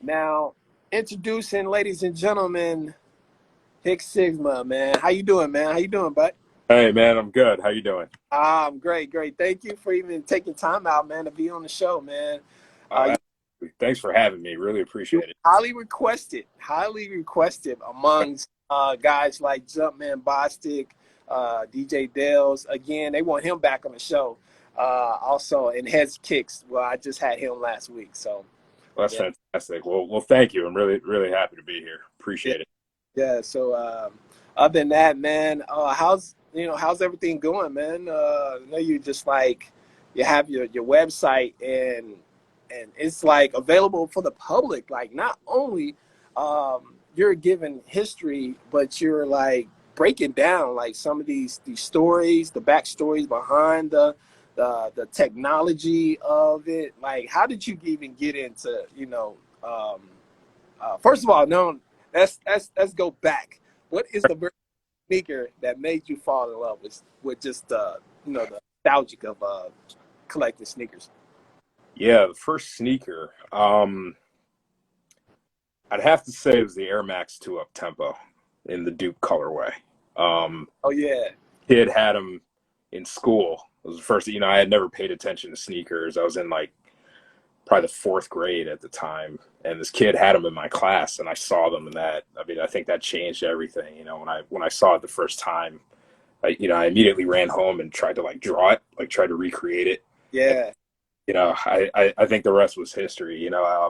Now, introducing, ladies and gentlemen, Hick Sigma, man. How you doing, man? How you doing, bud? Hey man, I'm good. How you doing? I'm great, great. Thank you for even taking time out, man, to be on the show, man. Uh, Thanks for having me. Really You appreciate it. highly requested amongst guys like Jumpman Bostic, DJ Dales. Again, they want him back on the show. Also, in Heads Kicks. Well, I just had him last week, so Well, that's yeah. fantastic. Well, thank you. I'm really happy to be here. Yeah. Appreciate it. Yeah, so other than that, man, how's everything going, man? I know you just like you have your website and it's like available for the public. Like not only you're giving history, but you're like breaking down like some of these stories, the backstories behind the technology of it. Like, how did you even get into first of all, no, let's go back. What is the very sneaker that made you fall in love with just the nostalgic of collecting sneakers? Yeah, the first sneaker. I'd have to say it was the Air Max 2 Up Tempo in the Duke colorway. Oh yeah, Kid had them in school. It was the first. I had never paid attention to sneakers. I was in like probably the fourth grade at the time, and this kid had them in my class, and I saw them, and I think that changed everything. When I saw it the first time, I immediately ran home and tried to like draw it, like try to recreate it. yeah. I think the rest was history. I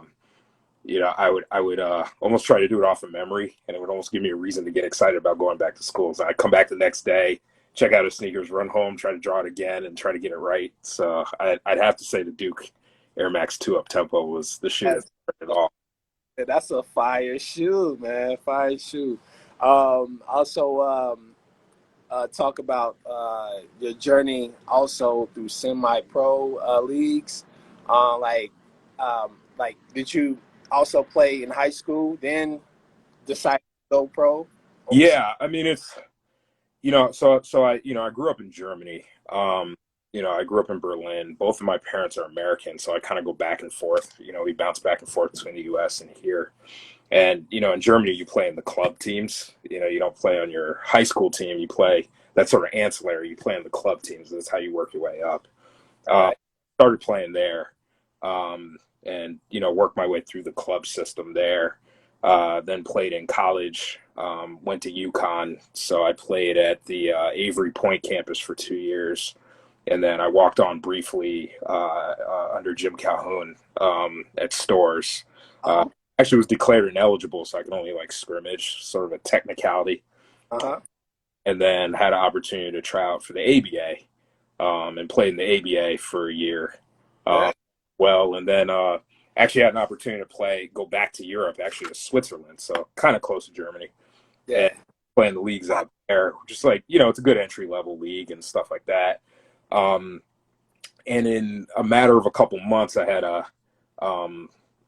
would almost try to do it off of memory, and it would almost give me a reason to get excited about going back to school. So I'd come back the next day, check out his sneakers, run home, try to draw it again, and try to get it right. So I'd have to say the Duke Air Max 2 Up Tempo was the shoe that started it all. That's a fire shoe, man. Fire shoe. Also, talk about your journey also through semi-pro leagues. Like, did you also play in high school, then decide to go pro? Yeah, I mean so I grew up in Germany. I grew up in Berlin. Both of my parents are American, so I kind of go back and forth. We bounce back and forth between the U.S. and here. And in Germany, you play in the club teams. You don't play on your high school team. You play that's sort of ancillary. You play in the club teams. That's how you work your way up. Uh, Started playing there, and worked my way through the club system there. Then played in college. Went to UConn, so I played at the Avery Point campus for 2 years, and then I walked on briefly under Jim Calhoun at Stores. Actually was declared ineligible, so I could only like scrimmage, sort of a technicality. Uh-huh. And then had an opportunity to try out for the ABA, and played in the ABA for a year. Yeah. And then actually had an opportunity to go back to Europe, actually to Switzerland, so kind of close to Germany, Yeah. and playing the leagues out there. Just like, it's a good entry level league and stuff like that. And in a matter of a couple months, I had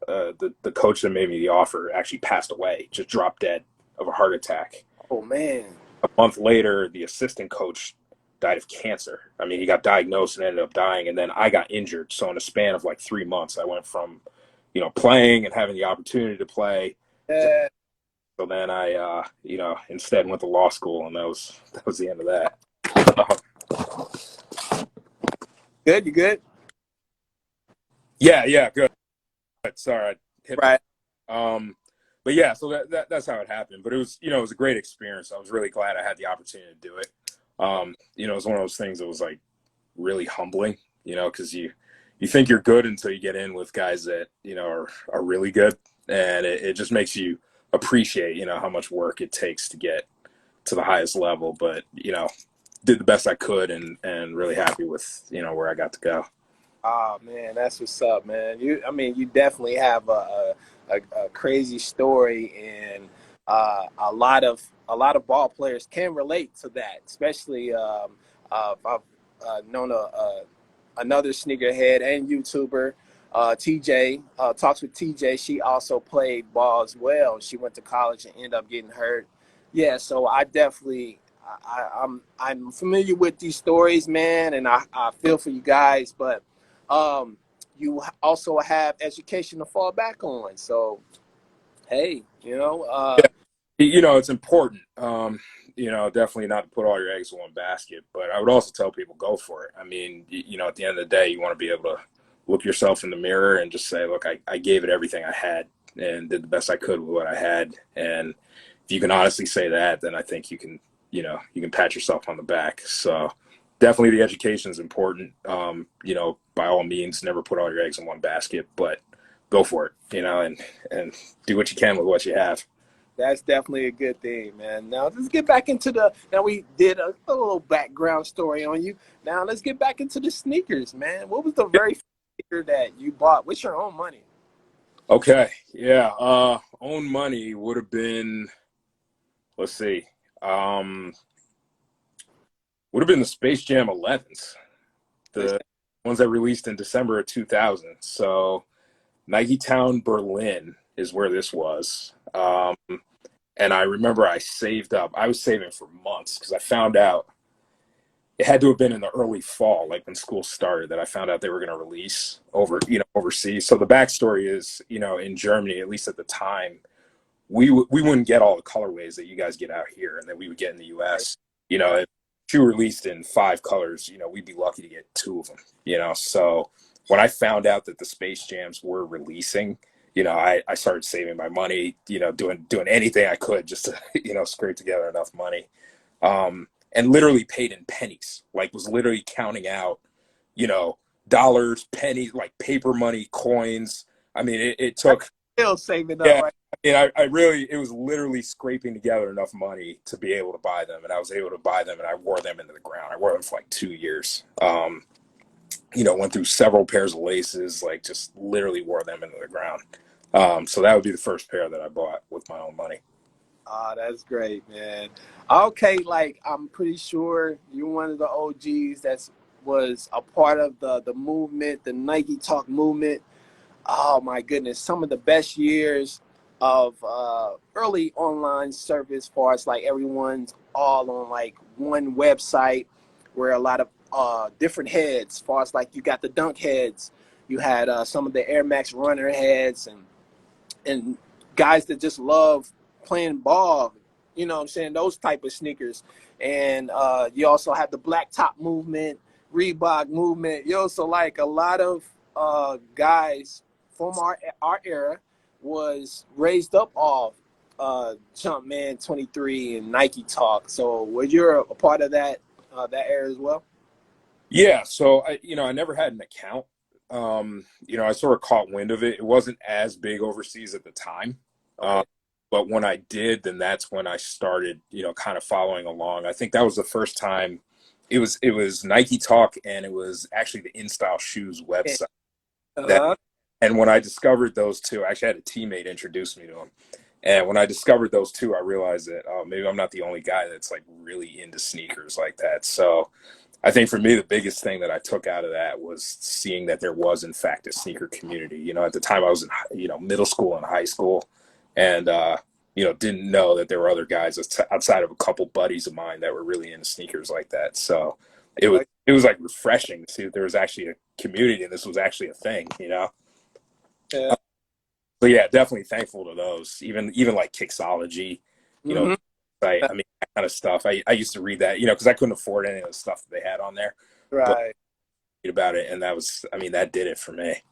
the coach that made me the offer actually passed away, just dropped dead of a heart attack. Oh man. A month later, the assistant coach died of cancer. I mean, he got diagnosed and ended up dying, and then I got injured. So in a span of like 3 months, I went from, playing and having the opportunity to play. Yeah. So then I, instead went to law school, and that was the end of that. Good. You good? Yeah, good. Sorry, I hit Right. But yeah, so that's how it happened. But it was, it was a great experience. I was really glad I had the opportunity to do it. It was one of those things that was like really humbling, because you think you're good until you get in with guys that, are really good. And it just makes you appreciate, how much work it takes to get to the highest level. But, did the best I could and really happy with, where I got to go. Oh man, that's what's up, man. You definitely have a crazy story, and a lot of ball players can relate to that. Especially, I've known another sneakerhead and YouTuber, TJ. Talks with TJ. She also played ball as well. She went to college and ended up getting hurt. Yeah, so I definitely. I'm familiar with these stories, man, and I feel for you guys, but you also have education to fall back on. So, hey, It's important. Definitely not to put all your eggs in one basket, but I would also tell people go for it. I mean, at the end of the day, you want to be able to look yourself in the mirror and just say, look, I gave it everything I had and did the best I could with what I had. And if you can honestly say that, then I think you can pat yourself on the back. So definitely the education is important. By all means, never put all your eggs in one basket, but go for it, and do what you can with what you have. that's definitely a good thing, man. Now let's get back into now we did a little background story on you. Now let's get back into the sneakers, man. What was the very first sneaker that you bought with your own money? Okay. Yeah. Own money would have been, let's see, would have been the Space Jam 11s, the ones that released in December of 2000. So Nike Town, Berlin is where this was. And I remember I saved up. I was saving for months because I found out it had to have been in the early fall, like when school started, that I found out they were going to release overseas. So the backstory is, in Germany, at least at the time, we wouldn't get all the colorways that you guys get out here and that we would get in the U.S. If you released in 5 colors, we'd be lucky to get 2 of them. So when I found out that the Space Jams were releasing, I started saving my money, doing anything I could just to, scrape together enough money. And literally paid in pennies, like was literally counting out, dollars, pennies, like paper money, coins. I mean, it took Still saving up, yeah, right? it was literally scraping together enough money to be able to buy them. And I was able to buy them and I wore them into the ground. I wore them for like 2 years. Went through several pairs of laces, like just literally wore them into the ground. So that would be the first pair that I bought with my own money. Oh, that's great, man. Okay, like I'm pretty sure you're one of the OGs that was a part of the movement, the Nike Talk movement. Oh my goodness, some of the best years of early online service, far as like everyone's all on like one website, where a lot of different heads, far as like you got the dunk heads, you had some of the Air Max runner heads, and guys that just love playing ball, you know what I'm saying, those type of sneakers. And you also have the black top movement, Reebok movement. So like a lot of guys from our era was raised up off Jumpman 23 and Nike Talk. So were you a part of that era as well? Yeah. So I never had an account. I sort of caught wind of it. It wasn't as big overseas at the time. Okay. But when I did, then that's when I started, kind of following along. I think that was the first time it was Nike Talk, and it was actually the InStyle Shoes website. Uh-huh. And when I discovered those two, I actually had a teammate introduce me to them. And when I discovered those two, I realized that, oh, maybe I'm not the only guy that's like really into sneakers like that. So I think for me, the biggest thing that I took out of that was seeing that there was, in fact, a sneaker community. At the time I was in, middle school and high school, and, didn't know that there were other guys outside of a couple buddies of mine that were really into sneakers like that. So it was like refreshing to see that there was actually a community and this was actually a thing. Yeah. So yeah, definitely thankful to those. Even like Kixology, Mhm. I mean, that kind of stuff. I used to read that, because I couldn't afford any of the stuff that they had on there. But Right. read about it, and that did it for me.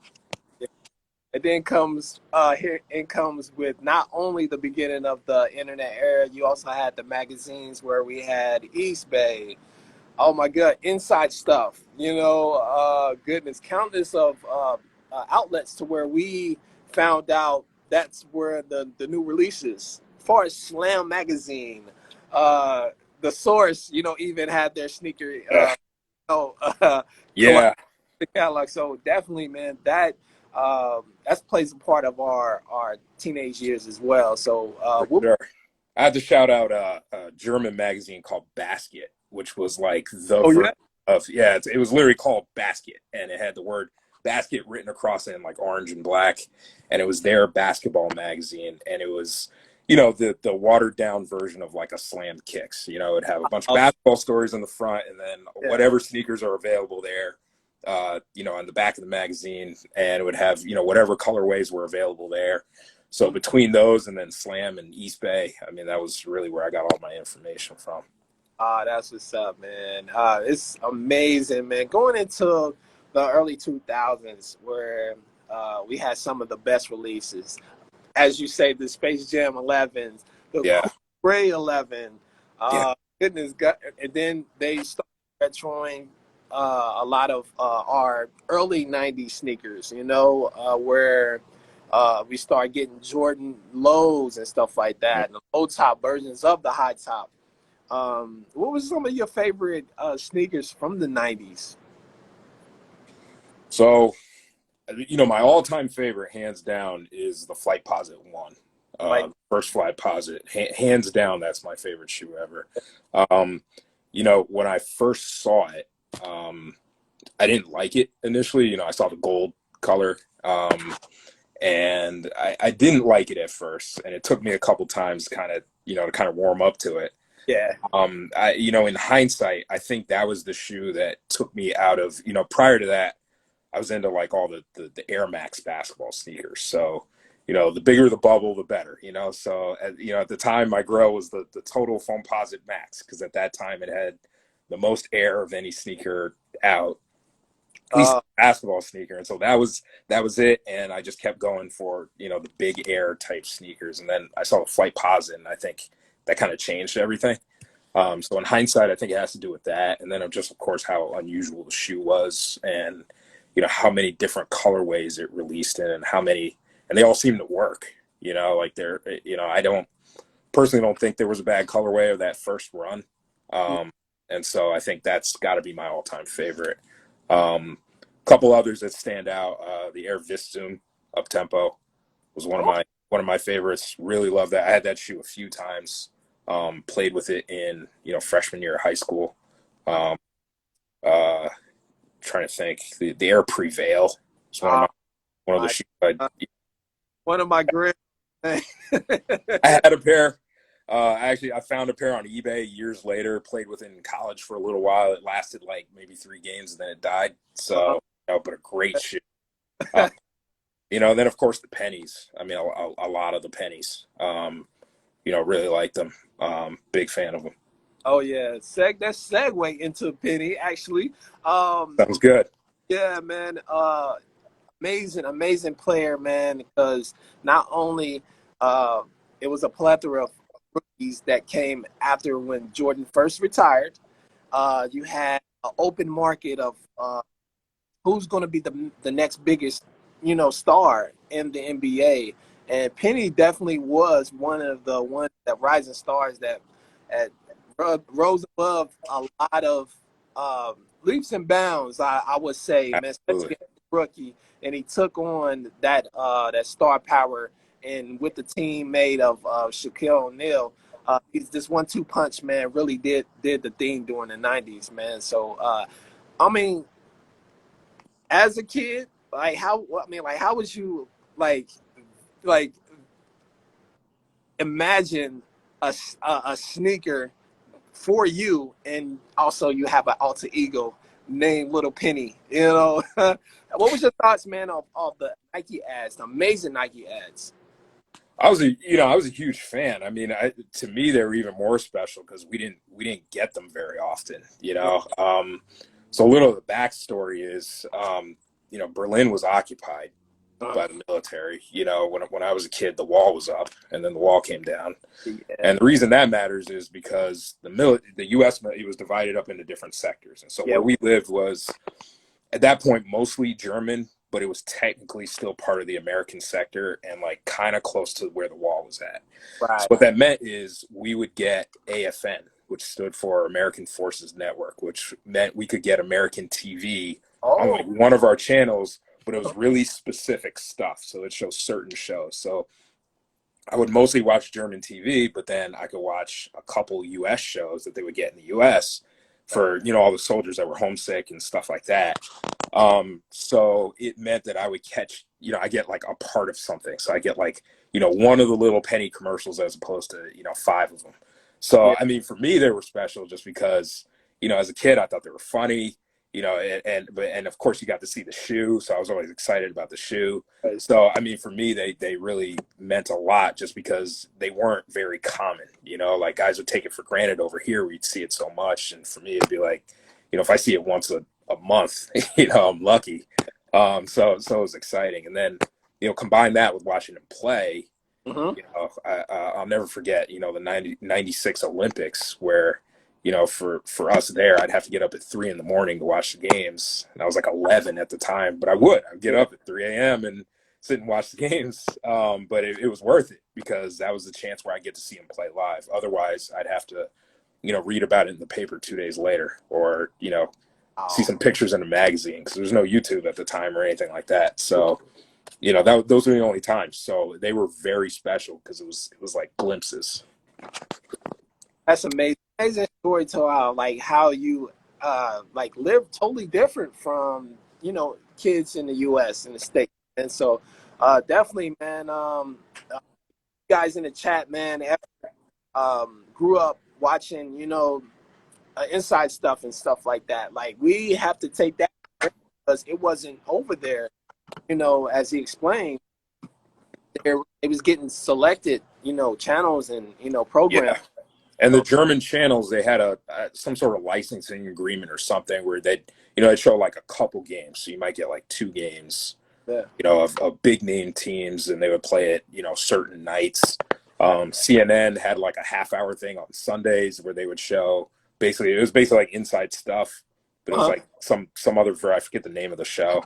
And then comes here it comes with not only the beginning of the internet era, you also had the magazines where we had East Bay. Oh my God, inside stuff. Goodness, countless of outlets to where we found out that's where the new releases. As far as Slam magazine, uh, the Source, even had their sneaker, know, collect Yeah, the catalog. So definitely, man, that plays a part of our teenage years as well. So for sure. I had to shout out a German magazine called Basket, which was like the oh version yeah, of it was literally called Basket, and it had the word basket written across it in like orange and black, and it was their basketball magazine, and it was the watered down version of like a Slam Kicks. It'd have a bunch of basketball stories on the front, and then yeah, whatever sneakers are available there. you know, on the back of the magazine, and it would have, you know, whatever colorways were available there. So between those and then Slam and East Bay, I mean, that was really where I got all my information from. That's what's up, man. It's amazing, man. Going into the early 2000s, where we had some of the best releases, as you say, the Space Jam 11s, the Yeah. Cool Gray 11. Yeah. Goodness, God. And then they started retroing a lot of our early 90s sneakers, you know, where we started getting Jordan lows and stuff like that, and the low top versions of the high top. What was some of your favorite sneakers from the 90s? So, you know, my all-time favorite, hands down, is the Flightposite 1. Like, First Flightposite. Hands down, that's my favorite shoe ever. You know, when I first saw it, I didn't like it initially. You know, I saw the gold color, and I didn't like it at first. And it took me a couple times kind of, you know, to kind of warm up to it. yeah. You know, in hindsight, I think that was the shoe that took me out of, you know, prior to that, I was into like all the Air Max basketball sneakers. So, you know, the bigger the bubble, the better, you know. So, you know, at the time, my grow was the total Foamposite Max, because at that time it had the most air of any sneaker out, at least basketball sneaker. And so that was it. And I just kept going for, you know, the big air type sneakers. And then I saw the Flightposite, and I think that kind of changed everything. So in hindsight, I think it has to do with that. And then just, of course, how unusual the shoe was, and, you know, how many different colorways it released in, and and they all seem to work, you know, like they're, you know, I personally don't think there was a bad colorway of that first run. And so I think that's got to be my all-time favorite. Couple others that stand out, the Air Vistum Up-Tempo was one of my favorites. Really love that. I had that shoe a few times. Played with it in, you know, freshman year of high school. Trying to think, the Air Prevail is one of the shoes. One of my great. I had a pair. Actually, I found a pair on eBay years later. Played with it in college for a little while. It lasted like maybe 3 games, and then it died. So, you know, but a great shoe. You know, and then of course the pennies. I mean, a lot of the pennies. You know, really like them. Big fan of them. Oh yeah, that's segue into Penny actually. Sounds good. Yeah, man. Amazing player, man. Because not only it was a plethora of rookies that came after when Jordan first retired. You had an open market of who's going to be the next biggest, you know, star in the NBA. And Penny definitely was one of the rising stars that rose above a lot of leaps and bounds. I would say, man, especially as a rookie, and he took on that star power, and with the team made of Shaquille O'Neal. He's this 1-2 punch, man. Really did the thing during the '90s, man. So, I mean, as a kid, like how would you like imagine a sneaker for you, and also you have an alter ego named Little Penny, you know? What was your thoughts, man, of the Nike ads, the amazing Nike ads? I was a huge fan. I mean, to me, they were even more special because we didn't get them very often, you know. So a little of the backstory is, you know, Berlin was occupied by the military. You know, when I was a kid, the wall was up, and then the wall came down. Yeah. And the reason that matters is because the U.S. it was divided up into different sectors, and so where we lived was at that point mostly German, but it was technically still part of the American sector, and like kind of close to where the wall was at. Right. So what that meant is we would get AFN, which stood for American Forces Network, which meant we could get American TV on like one of our channels, but it was really specific stuff. So it shows certain shows. So I would mostly watch German TV, but then I could watch a couple U.S. shows that they would get in the U.S. for, you know, all the soldiers that were homesick and stuff like that. So it meant that I would catch, you know, I get like a part of something. So I get like, you know, one of the little penny commercials as opposed to, you know, 5 of them. So, I mean, for me, they were special just because, you know, as a kid, I thought they were funny. and of course you got to see the shoe, so I was always excited about the shoe. So I mean, for me, they really meant a lot just because they weren't very common. Like guys would take it for granted over here. We'd see it so much, and for me, it'd be like, if I see it once a month, I'm lucky. So it was exciting, and then combine that with watching him play. Mm-hmm. I'll never forget, the 96 Olympics where, for us there, I'd have to get up at 3 a.m. to watch the games. And I was like 11 at the time, but I'd get up at 3 a.m. and sit and watch the games. But it was worth it because that was the chance where I get to see him play live. Otherwise, I'd have to, read about it in the paper 2 days later or, see some pictures in a magazine because there's no YouTube at the time or anything like that. So, those were the only times. So they were very special because it was like glimpses. That's amazing. Amazing story to like how you like live totally different from kids in the U.S. in the States, and so definitely, man. Guys in the chat, man, grew up watching inside stuff and stuff like that. Like we have to take that because it wasn't over there. As he explained, it was getting selected, channels and programs. Yeah. And the German channels, they had some sort of licensing agreement or something where they'd show like a couple games. So you might get like 2 games, Yeah. of big name teams, and they would play it, certain nights. CNN had like a half-hour thing on Sundays where they would show it was basically like inside stuff, but it was like some other, I forget the name of the show.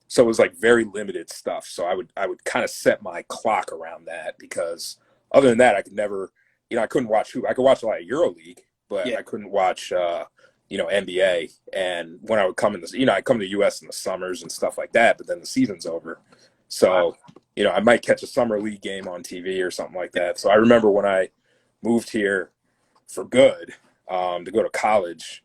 So it was like very limited stuff. So I would kind of set my clock around that because other than that, I could never. I couldn't watch I could watch a lot of EuroLeague, but I couldn't watch, NBA. And when I would come I'd come to the U.S. in the summers and stuff like that, but then the season's over. So, I might catch a summer league game on TV or something like that. So I remember when I moved here for good, to go to college,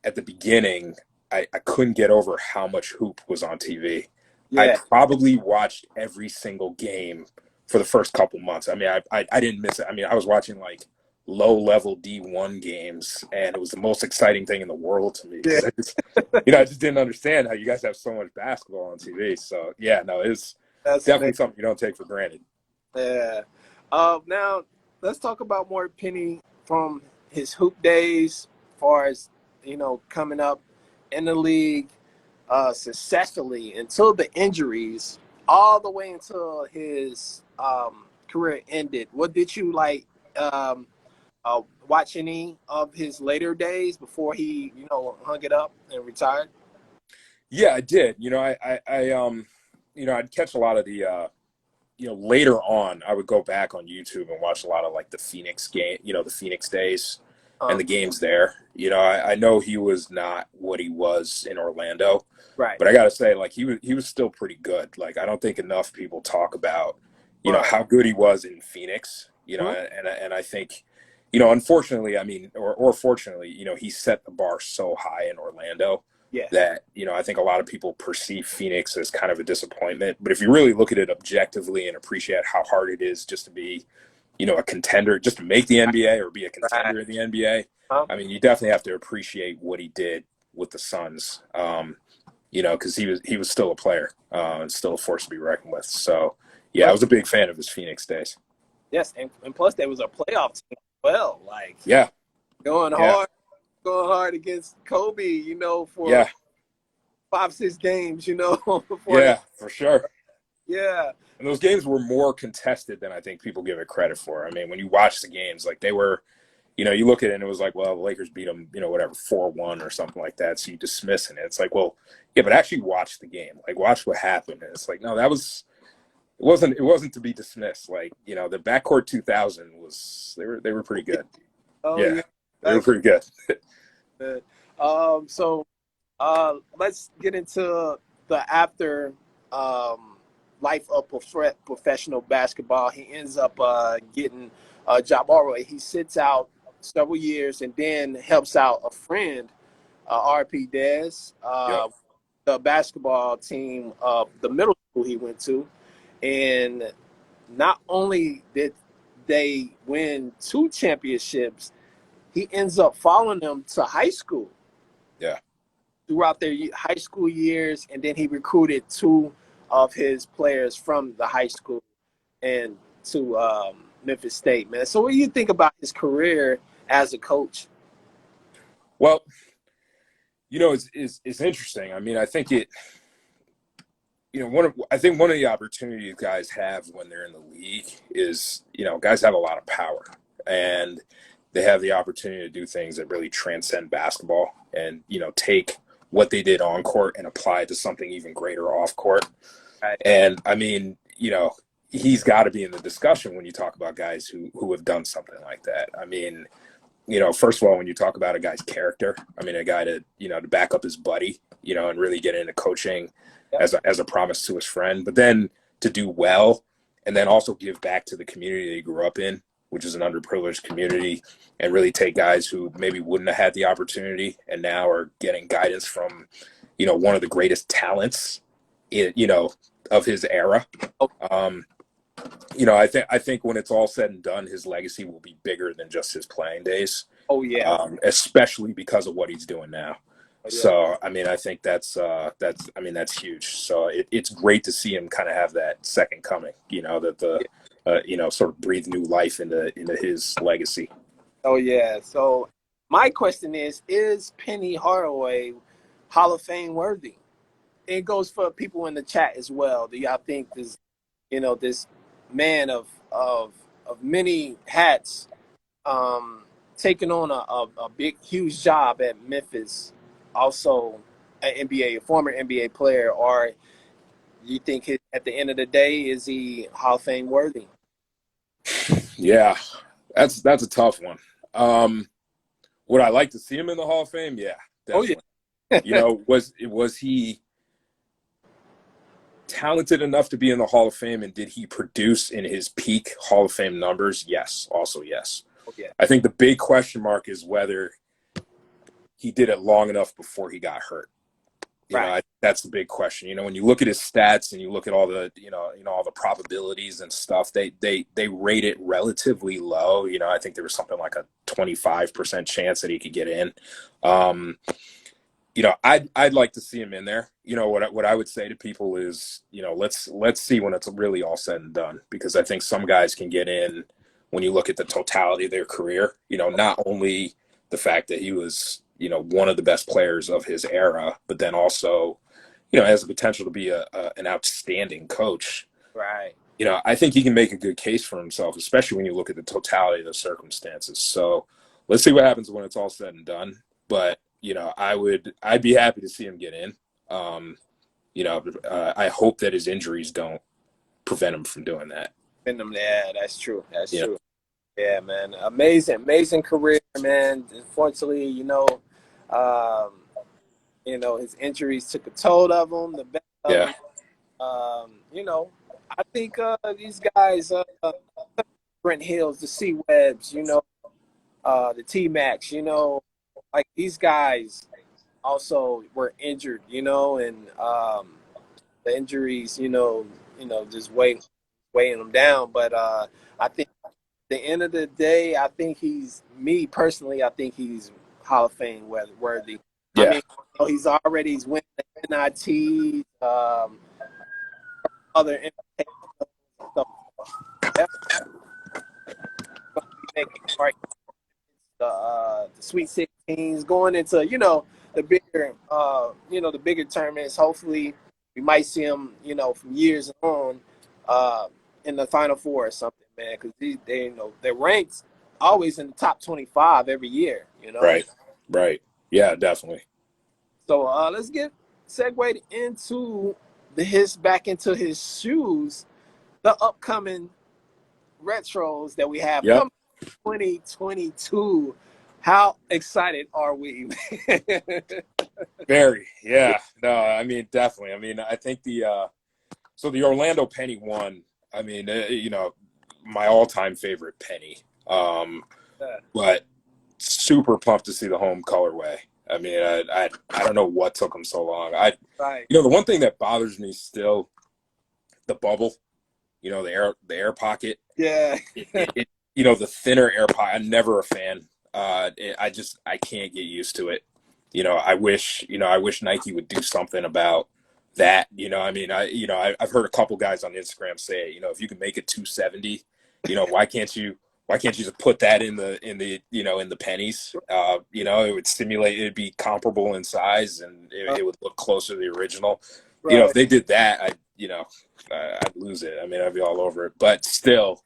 at the beginning, I couldn't get over how much hoop was on TV. Yeah. I probably watched every single game for the first couple months. I mean, I didn't miss it. I mean, I was watching like low-level D1 games, and it was the most exciting thing in the world to me. Yeah. I just didn't understand how you guys have so much basketball on TV. So, yeah, no, that's definitely something you don't take for granted. Yeah. Now, let's talk about more Penny from his hoop days, as far as, coming up in the league successfully until the injuries, all the way until his career ended. What did you like watch any of his later days before he, hung it up and retired? Yeah, I did. I'd catch a lot of the later on, I would go back on YouTube and watch a lot of like the Phoenix game, the Phoenix days and the games there. I know he was not what he was in Orlando, right? But I got to say, like, he was still pretty good. Like, I don't think enough people talk about, how good he was in Phoenix, and I think, unfortunately, I mean, or fortunately, he set the bar so high in Orlando. Yes. That, I think a lot of people perceive Phoenix as kind of a disappointment. But if you really look at it objectively and appreciate how hard it is just to be, a contender, just to make the NBA or be a contender in the NBA, I mean, you definitely have to appreciate what he did with the Suns, because he was still a player and still a force to be reckoned with. So, yeah, I was a big fan of his Phoenix days. Yes, and plus there was a playoff team as well. Like, going hard against Kobe, for 5-6 games, for sure. Yeah. And those games were more contested than I think people give it credit for. I mean, when you watch the games, like they were, you look at it and it was like, well, the Lakers beat them, 4-1 or something like that. So you dismiss it. It's like, well, yeah, but actually watch the game. Like, watch what happened. And it's like, no, it wasn't to be dismissed. Like, the backcourt 2000 they were pretty good. They were pretty good. So let's get into the after life of professional basketball. He ends up getting a job. He sits out several years and then helps out a friend, RP Dez, the basketball team of the middle school he went to. And not only did they win 2 championships, he ends up following them to high school. Yeah. throughout their high school years, and then he recruited two of his players from the high school and to Memphis State, man. So what do you think about his career as a coach? Well, you know, it's interesting. I mean, I think it, you know, I think one of the opportunities guys have when they're in the league is, you know, guys have a lot of power and they have the opportunity to do things that really transcend basketball and, you know, take what they did on court and apply it to something even greater off court. Right. And I mean, you know, he's got to be in the discussion when you talk about guys who have done something like that. I mean, you know, first of all, when you talk about a guy's character, I mean, a guy to, you know, to back up his buddy, you know, and really get into coaching as a promise to his friend, but then to do well and then also give back to the community that he grew up in, which is an underprivileged community, and really take guys who maybe wouldn't have had the opportunity and now are getting guidance from, you know, one of the greatest talents, you know, of his era. You know, I think when it's all said and done, his legacy will be bigger than just his playing days. Oh yeah, especially because of what he's doing now. oh, yeah. So, I mean, I think that's huge. So it's great to see him kind of have that second coming, you know, that you know, sort of breathe new life into his legacy. Oh yeah. So my question is Penny Hardaway Hall of Fame worthy? It goes for people in the chat as well. Do y'all think this, you know, this man of many hats, taking on a big, huge job at Memphis, also an a former NBA player, or you think at the end of the day, is he Hall of Fame worthy? Yeah, that's a tough one. Would I like to see him in the Hall of Fame? Yeah, definitely. Oh yeah. You know, was he talented enough to be in the Hall of Fame, and did he produce in his peak Hall of Fame numbers? Yes, also yes. Oh, yeah. I think the big question mark is whether he did it long enough before he got hurt. You know, that's the big question. You know, when you look at his stats and you look at all the, you know, all the probabilities and stuff, they rate it relatively low. You know, I think there was something like a 25% chance that he could get in. You know, I'd like to see him in there. You know, what I would say to people is, you know, let's see when it's really all said and done, because I think some guys can get in when you look at the totality of their career. You know, not only the fact that he was, you know, one of the best players of his era, but then also, you know, has the potential to be an outstanding coach. Right. You know, I think he can make a good case for himself, especially when you look at the totality of the circumstances. So let's see what happens when it's all said and done. But, you know, I'd be happy to see him get in. You know, I hope that his injuries don't prevent him from doing that. Yeah, that's true. That's Yeah. true. Yeah, man. Amazing career, man. Unfortunately, you know, his injuries took a toll of him. The best of Yeah. him. You know, I think these guys, Brent Hills, the C Webs, you know, the Tmacs, you know, like these guys also were injured, you know, and the injuries, you know, just weighing them down. But I think at the end of the day, I think I think he's Hall of Fame worthy. Yeah. I mean, you know, he's winning the NIT, other invitations. So, yeah, making right the Sweet 16s, going into, you know, the bigger tournaments. Hopefully, we might see him, you know, from years on, in the Final Four or something, man. Because they, you know, they're ranked always in the top 25 every year. You know. Right. Yeah, definitely. So let's get segued into back into his shoes, the upcoming retros that we have Yep. coming 2022. How excited are we? Very. Yeah. No, I mean, definitely. I mean, I think the Orlando Penny one, I mean, you know, my all-time favorite Penny. But super pumped to see the home colorway. I mean, I don't know what took them so long. Right. You know, the one thing that bothers me still, the bubble, you know, the air pocket. Yeah. You know, the thinner air pocket. I'm never a fan. I can't get used to it. I wish Nike would do something about that. I mean, I've heard a couple guys on Instagram say, if you can make it 270, why can't you just put that in the pennies? It would stimulate, it'd be comparable in size, and it would look closer to the original. If Right. they did that, I'd lose it. I mean, I'd be all over it. But still,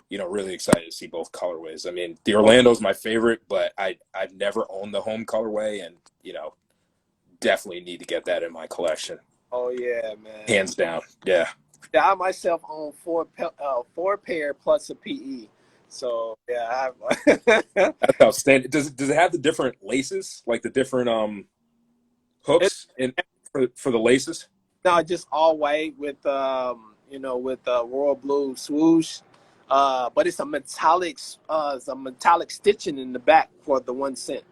really excited to see both colorways. I mean, the Orlando's my favorite, but I've never owned the home colorway, and definitely need to get that in my collection. Oh yeah, man. Hands down. Yeah. Yeah, I myself own four pair plus a PE. So yeah, I That's outstanding. Does it have the different laces, like the different it, hooks in for the laces? no, just all white with with royal blue swoosh. But it's a metallic stitching in the back for the 1 cent.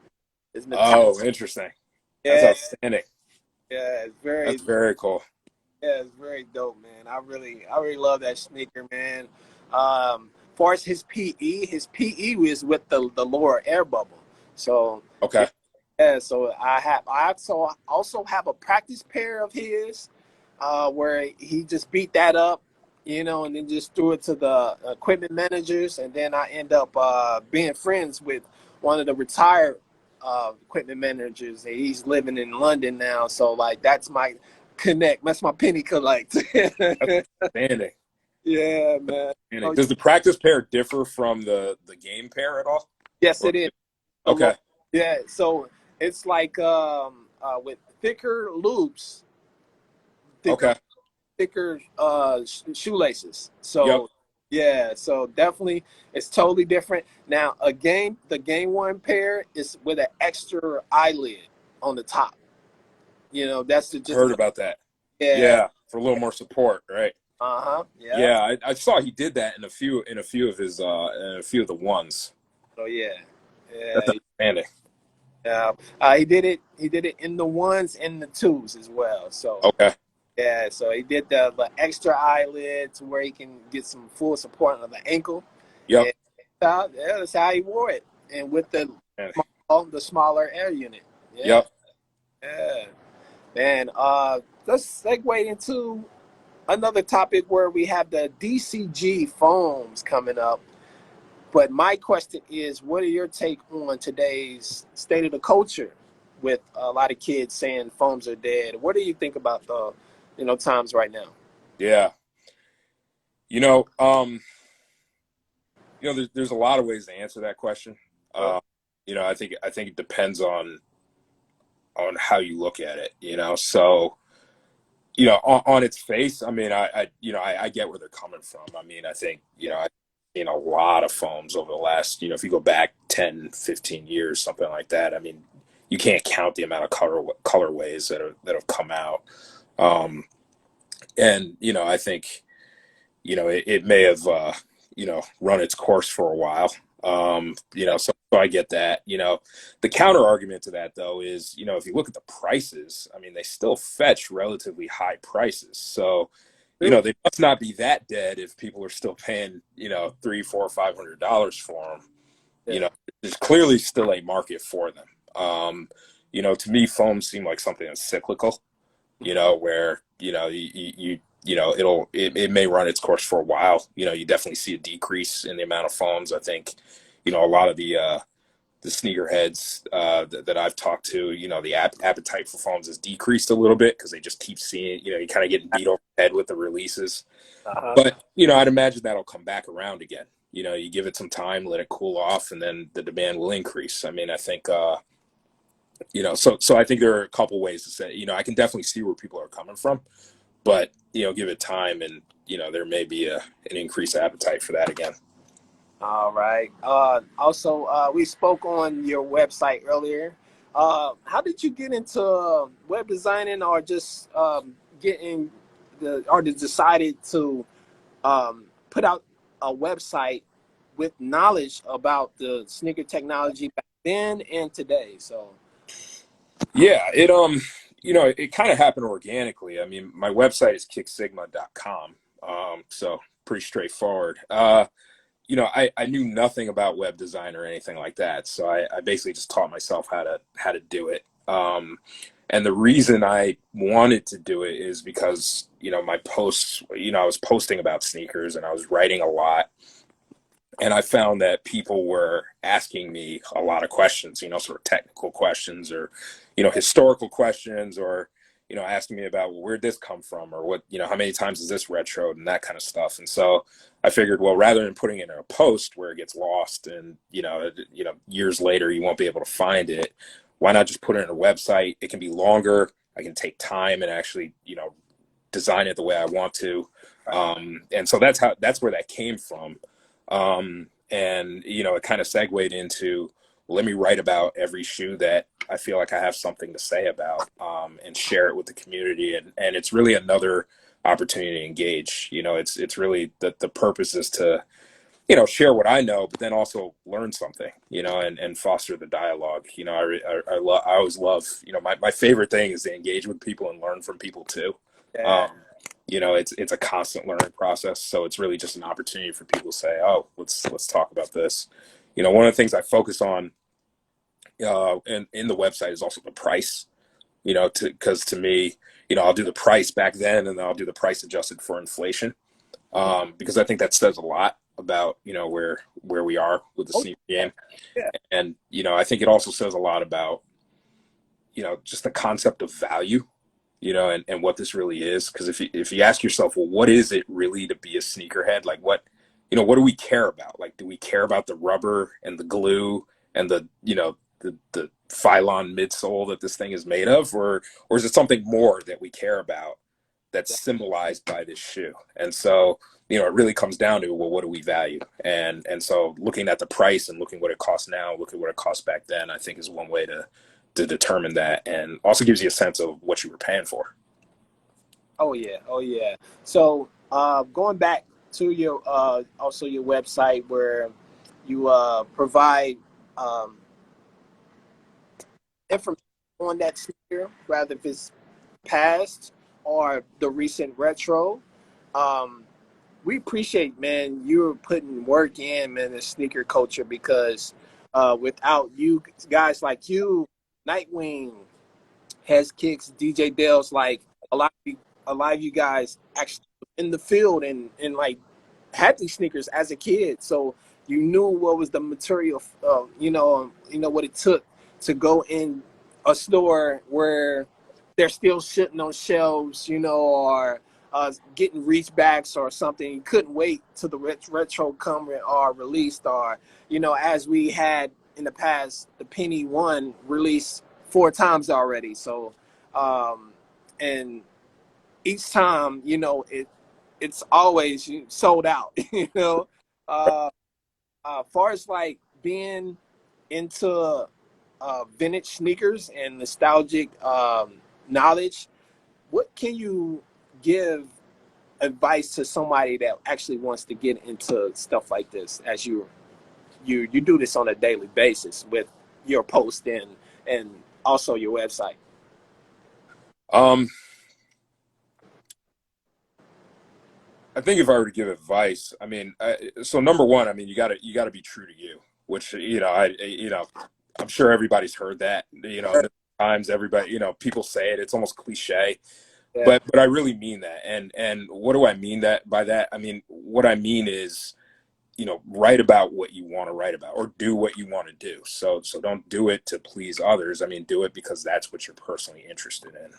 It's metallic. Oh, interesting. That's Yeah, outstanding. yeah, it's very That's very cool. yeah, it's very dope, man. I really love that sneaker, man. Far as his PE is with the lower air bubble. So Okay. yeah, so I also have a practice pair of his, where he just beat that up, and then just threw it to the equipment managers, and then I end up being friends with one of the retired equipment managers. And he's living in London now, so like that's my connect. That's my penny collect. That's outstanding. Yeah, man. Outstanding. Oh, Does the practice pair differ from the game pair at all? yes, Or it is. A okay. lo- Yeah, so it's like with thicker loops, thicker Okay. thicker shoelaces. Yep. So yeah, so definitely it's totally different. Now the game one pair is with an extra eyelid on the top. That's just Heard about that. yeah. Yeah, for a little more support, right? Uh-huh. Yeah. Yeah, I saw he did that in a few of his in a few of the ones. So yeah. That's Yeah. outstanding. Yeah. He did it in the ones and the twos as well. So Okay. yeah, so he did the extra eyelid to where he can get some full support on the ankle. Yep. And that's how he wore it. And with the smaller air unit. Yeah. Yep. Yeah. Man, let's segue into another topic where we have the DCG foams coming up. But my question is, what are your take on today's state of the culture with a lot of kids saying foams are dead? What do you think about the, times right now? Yeah. You know, um, there's a lot of ways to answer that question. Uh, I think it depends on how you look at it. So on its face, I mean, I get where they're coming from. I mean, I think I've seen a lot of foams over the last, if you go back 10, 15 years, something like that. I mean, you can't count the amount of colorways that have come out. Um, and I think it may have run its course for a while. So I get that. The counter argument to that, though, is if you look at the prices, I mean, they still fetch relatively high prices. So they must not be that dead if people are still paying $300, $400, $500 for them. yeah. There's clearly still a market for them. To me, foams seem like something that's cyclical. Where it may run its course for a while. You definitely see a decrease in the amount of foams. I think a lot of the sneakerheads that I've talked to, the appetite for foams has decreased a little bit because they just keep seeing, you kind of getting beat over the head with the releases. Uh-huh. But I'd imagine that'll come back around again. You give it some time, let it cool off, and then the demand will increase. I mean, I think so I think there are a couple ways to say, I can definitely see where people are coming from, but, give it time, and, there may be an increased appetite for that again. All right. Also, we spoke on your website earlier. How did you get into web designing, or just decided to put out a website with knowledge about the sneaker technology back then and today? So, Yeah, it kind of happened organically. I mean, my website is kicksigma.com. So pretty straightforward. I knew nothing about web design or anything like that. So I basically just taught myself how to do it. And the reason I wanted to do it is because, my posts, I was posting about sneakers and I was writing a lot. And I found that people were asking me a lot of questions, sort of technical questions or, historical questions or, asking me about, well, where'd this come from or what, how many times is this retroed and that kind of stuff. And so I figured, well, rather than putting it in a post where it gets lost and, years later you won't be able to find it, why not just put it in a website? It can be longer. I can take time and actually, design it the way I want to. And so that's where that came from. And it kind of segued into, well, let me write about every shoe that I feel like I have something to say about, and share it with the community. And it's really another opportunity to engage. It's really the purpose is to, share what I know, but then also learn something, and foster the dialogue. I always love, my favorite thing is to engage with people and learn from people too. Yeah. It's a constant learning process. So it's really just an opportunity for people to say, oh, let's talk about this. One of the things I focus on, in the website is also the price, because to me, I'll do the price back then and then I'll do the price adjusted for inflation. Because I think that says a lot about, where we are with the sneaker game. Yeah. And, I think it also says a lot about, just the concept of value, and what this really is. Because if you ask yourself, well, what is it really to be a sneakerhead? Like what do we care about? Like, do we care about the rubber and the glue and the Phylon midsole that this thing is made of? Or is it something more that we care about that's symbolized by this shoe? And so, it really comes down to, well, what do we value? And so looking at the price and looking what it costs now, looking what it cost back then, I think is one way to determine that, and also gives you a sense of what you were paying for. Oh yeah. So going back to your also your website where you provide information on that sneaker, rather if it's past or the recent retro. We appreciate, man, you're putting work in, man, the sneaker culture, because without you guys like you, Nightwing, Has Kicks, DJ Dale's, like a lot of you guys actually in the field and like had these sneakers as a kid, so you knew what was the material, what it took to go in a store where they're still sitting on shelves, or getting reach backs or something. You couldn't wait till the retro come or released, or as we had in the past, the Penny One released 4 times already. So, and each time, it's always sold out. Far as like being into vintage sneakers and nostalgic knowledge, what can you give advice to somebody that actually wants to get into stuff like this, as you do this on a daily basis with your post and also your website? I think if I were to give advice, I mean, so number one, I mean, you gotta be true to you, which, I'm sure everybody's heard that, times everybody, people say it, it's almost cliche, Yeah. but I really mean that. And what do I mean by that? I mean, what I mean is, write about what you want to write about, or do what you want to do. So don't do it to please others. I mean, do it because that's what you're personally interested in.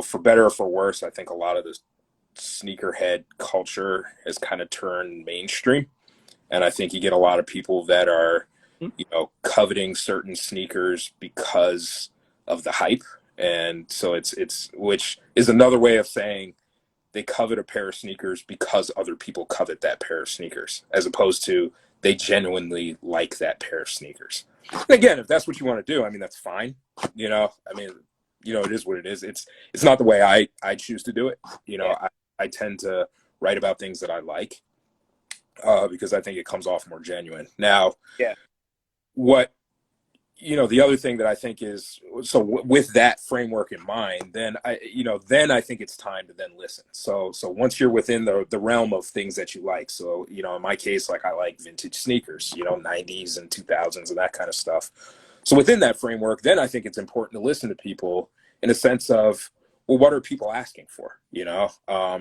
For better or for worse, I think a lot of this sneakerhead culture has kind of turned mainstream, and I think you get a lot of people that are coveting certain sneakers because of the hype. And so it's which is another way of saying they covet a pair of sneakers because other people covet that pair of sneakers, as opposed to they genuinely like that pair of sneakers. And again, if that's what you want to do, I mean, that's fine. I mean, it is what it is. It's not the way I choose to do it. I tend to write about things that I like, because I think it comes off more genuine. Now, Yeah. what the other thing that I think is, so with that framework in mind, then I think it's time to then listen. So once you're within the realm of things that you like, in my case, like I like vintage sneakers, 90s and 2000s and that kind of stuff. So within that framework, then I think it's important to listen to people in a sense of, well, what are people asking for?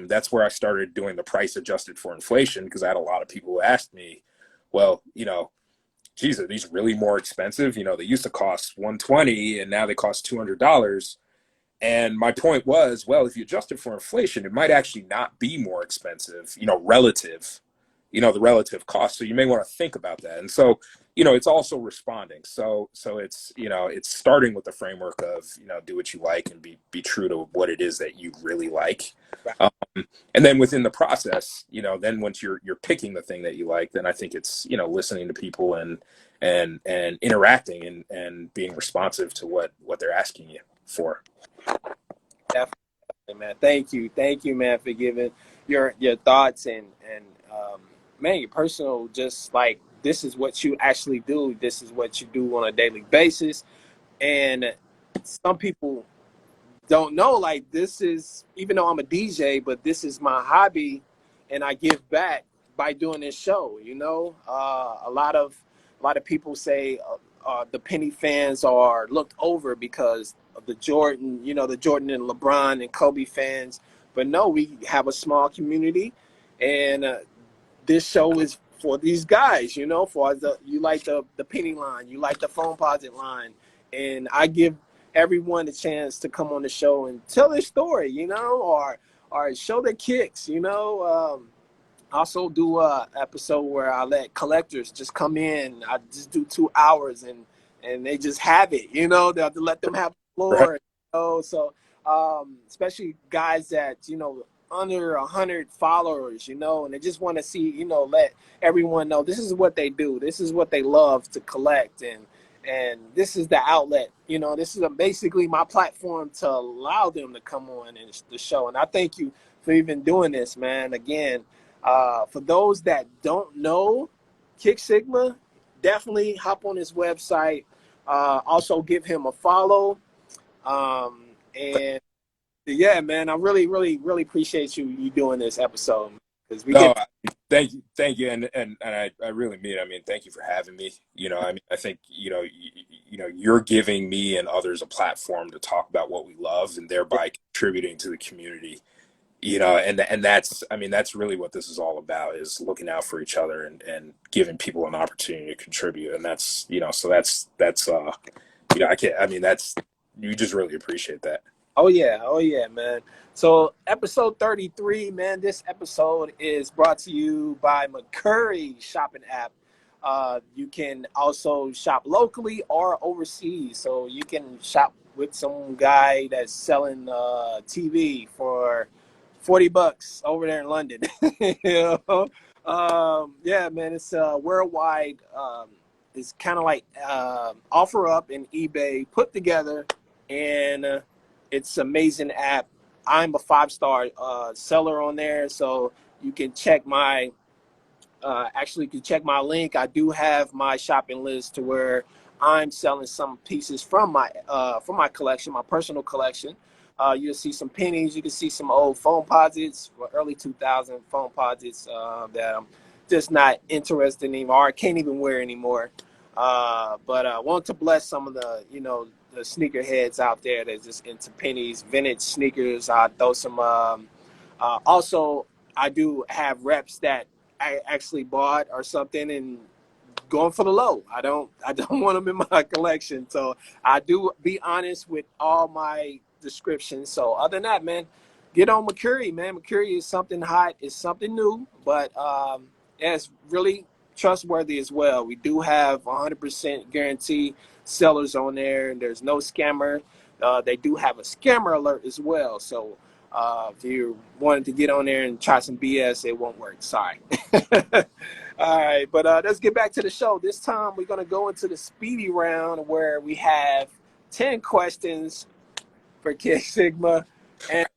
That's where I started doing the price adjusted for inflation, because I had a lot of people who asked me, well, geez, are these really more expensive? They used to cost $120 and now they cost $200. And my point was, well, if you adjust it for inflation, it might actually not be more expensive, relative, the relative cost. So you may want to think about that. And so, it's also responding. So it's starting with the framework of, do what you like and be true to what it is that you really like. Right. And then within the process, then once you're picking the thing that you like, then I think it's, listening to people and interacting and being responsive to what they're asking you for. Definitely, man. Thank you, man, for giving your thoughts and man, your personal, just like, this is what you actually do. This is what you do on a daily basis. And some people don't know, like, this is, even though I'm a DJ, but this is my hobby, and I give back by doing this show. A lot of people say the Penny fans are looked over because of the Jordan, the Jordan and LeBron and Kobe fans. But no, we have a small community, and this show is for these guys, for you like the Penny line, you like the Foamposite line, and I give everyone the chance to come on the show and tell their story, or show their kicks, also do a episode where I let collectors just come in. I just do 2 hours and they just have it, they'll let them have the floor, so especially guys that, under 100 followers, and they just want to see, let everyone know this is what they do. This is what they love to collect. And this is the outlet, this is basically my platform to allow them to come on the show. And I thank you for even doing this, man. Again, for those that don't know Kick Sigma, definitely hop on his website. Also give him a follow. And yeah, man, I really, really, really appreciate you doing this episode, because we No, get. thank you, and I really mean it. I mean, thank you for having me. I think you're giving me and others a platform to talk about what we love, and thereby contributing to the community. And that's really what this is all about, is looking out for each other and giving people an opportunity to contribute. And that's so that's I can't. I mean, that's, you just really appreciate that. Oh yeah, man. So episode 33, man. This episode is brought to you by McCurry shopping app. You can also shop locally or overseas. So you can shop with some guy that's selling TV for $40 over there in London. you yeah, man. It's worldwide. It's kind of like OfferUp and eBay put together, and it's an amazing app. I'm a 5-star seller on there, so you can check my actually, you can check my link. I do have my shopping list to where I'm selling some pieces from my collection, my personal collection. You'll see some pennies. You can see some old Foamposites, early 2000 Foamposites that I'm just not interested in anymore. I can't even wear anymore. But I want to bless some of the, the sneakerheads out there that's just into pennies, vintage sneakers. I throw some. Also, I do have reps that I actually bought or something and going for the low. I don't want them in my collection. So I do be honest with all my descriptions. So other than that, man, get on McCurry, man. McCurry is something hot. It's something new, but yeah, it's really trustworthy as well. We do have 100% guarantee sellers on there, and there's no scammer. They do have a scammer alert as well. So if you wanted to get on there and try some BS, it won't work. Sorry. All right, but let's get back to the show. This time we're going to go into the speedy round where we have 10 questions for Kick Sigma. And